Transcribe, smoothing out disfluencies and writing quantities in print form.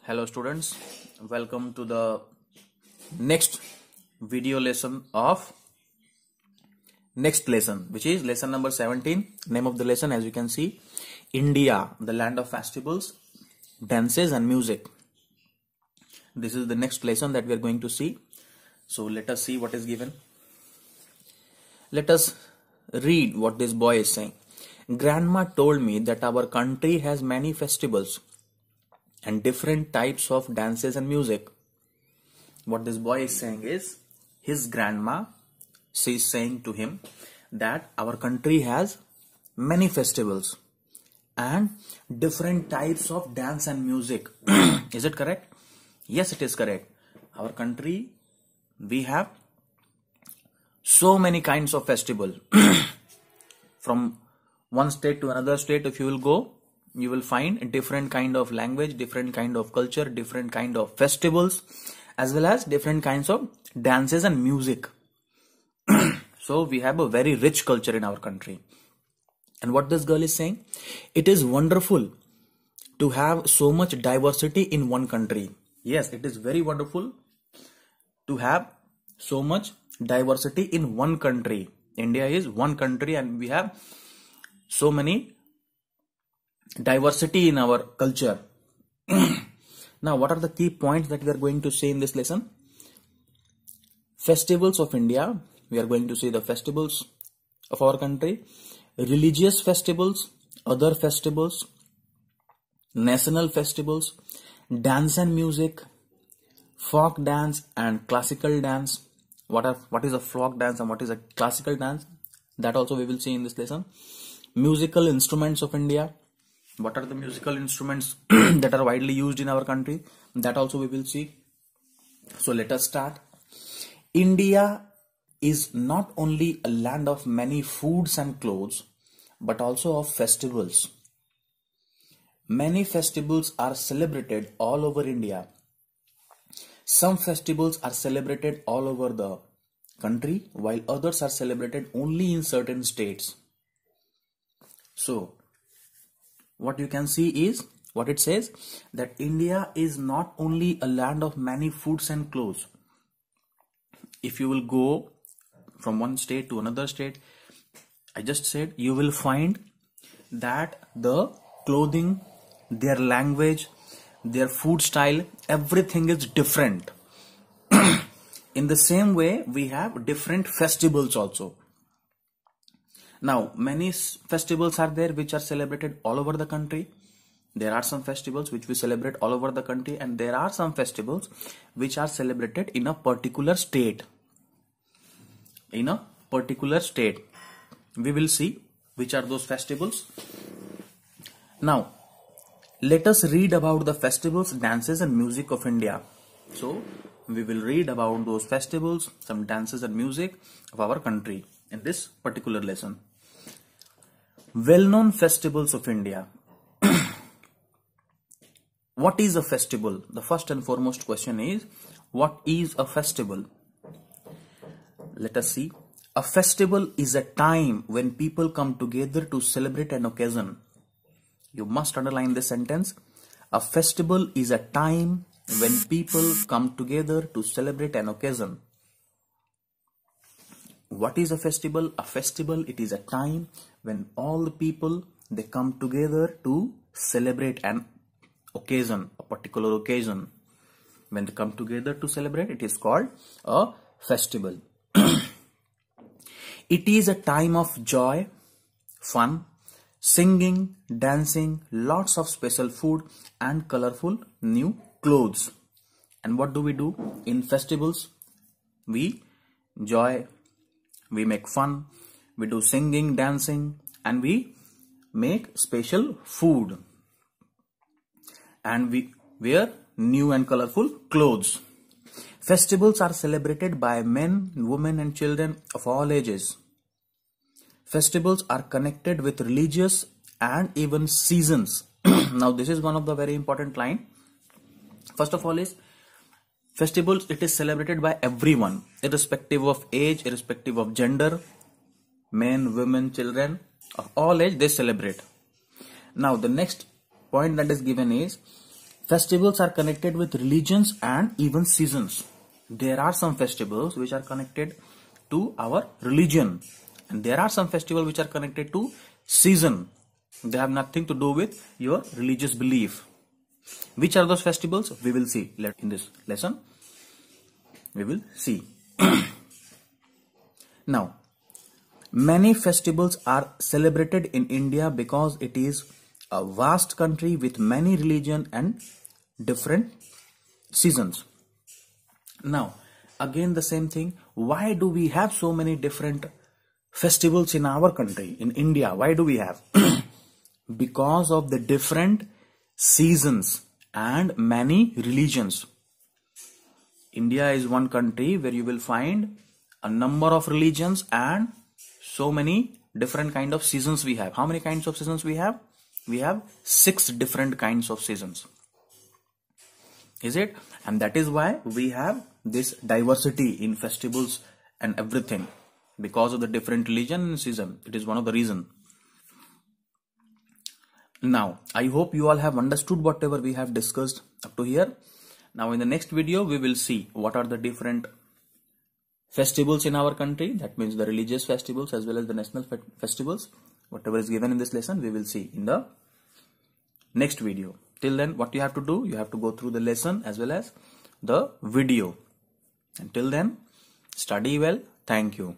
Hello students, welcome to the next video lesson of next lesson, which is lesson number 17. Name of the lesson, as you can see, India, the land of festivals, dances and music. This is the next lesson that we are going to see. So let us see what is given. Let us read what this boy is saying. Grandma told me that our country has many festivals and different types of dances and music. What this boy is saying is, his grandma, she is saying to him that our country has many festivals and different types of dance and music. Is it correct? Yes, it is correct. Our country, we have so many kinds of festival. From one state to another state, if you will go, you will find a different kind of language, different kind of culture, different kind of festivals, as well as different kinds of dances and music. So we have a very rich culture in our country. And what this girl is saying, it is wonderful to have so much diversity in one country. Yes, it is very wonderful to have so much diversity in one country. India is one country and we have so many diversity in our culture. Now, what are the key points that we are going to say in this lesson? Festivals of India. We are going to see the festivals of our country, religious festivals, other festivals, national festivals, dance and music, folk dance and classical dance. What is a folk dance and what is a classical dance? That also we will see in this lesson. Musical instruments of India. What are the musical instruments that are widely used in our country? That also we will see. So let us start. India is not only a land of many foods and clothes, but also of festivals. Many festivals are celebrated all over India. Some festivals are celebrated all over the country, while others are celebrated only in certain states. So, what you can see is, what it says, that India is not only a land of many foods and clothes. If you will go from one state to another state, I just said, you will find that the clothing, their language, their food style, everything is different. In the same way, we have different festivals also. Now, many festivals are there which are celebrated all over the country. There are some festivals which we celebrate all over the country, and there are some festivals which are celebrated in a particular state. In a particular state. We will see which are those festivals. Now, let us read about the festivals, dances and music of India. So, we will read about those festivals, some dances and music of our country in this particular lesson. Well-known festivals of India. What is a festival? The first and foremost question is, what is a festival? Let us see. A festival is a time when people come together to celebrate an occasion. You must underline this sentence. A festival is a time when people come together to celebrate an occasion. What is a festival? A festival, it is a time when all the people, they come together to celebrate an occasion, a particular occasion. When they come together to celebrate, it is called a festival. It is a time of joy, fun, singing, dancing, lots of special food and colorful new clothes. And what do we do in festivals? We enjoy, we make fun, we do singing, dancing, and we make special food. And we wear new and colorful clothes. Festivals are celebrated by men, women and children of all ages. Festivals are connected with religious and even seasons. Now this is one of the very important line. First of all is, festivals, it is celebrated by everyone, irrespective of age, irrespective of gender, men, women, children, of all age, they celebrate. Now the next point that is given is, festivals are connected with religions and even seasons. There are some festivals which are connected to our religion, and there are some festivals which are connected to season. They have nothing to do with your religious belief. Which are those festivals? We will see in this lesson. We will see. Now, many festivals are celebrated in India because it is a vast country with many religions and different seasons. Now, again the same thing. Why do we have so many different festivals in our country, in India? Why do we have? Because of the different seasons and many religions. India is one country where you will find a number of religions and so many different kind of seasons we have. How many kinds of seasons we have? We have 6 different kinds of seasons. Is it? And that is why we have this diversity in festivals and everything, because of the different religion and season. It is one of the reasons. Now, I hope you all have understood whatever we have discussed up to here. Now, in the next video, we will see what are the different festivals in our country. That means the religious festivals as well as the national festivals. Whatever is given in this lesson, we will see in the next video. Till then, what you have to do, you have to go through the lesson as well as the video. Until then, study well. Thank you.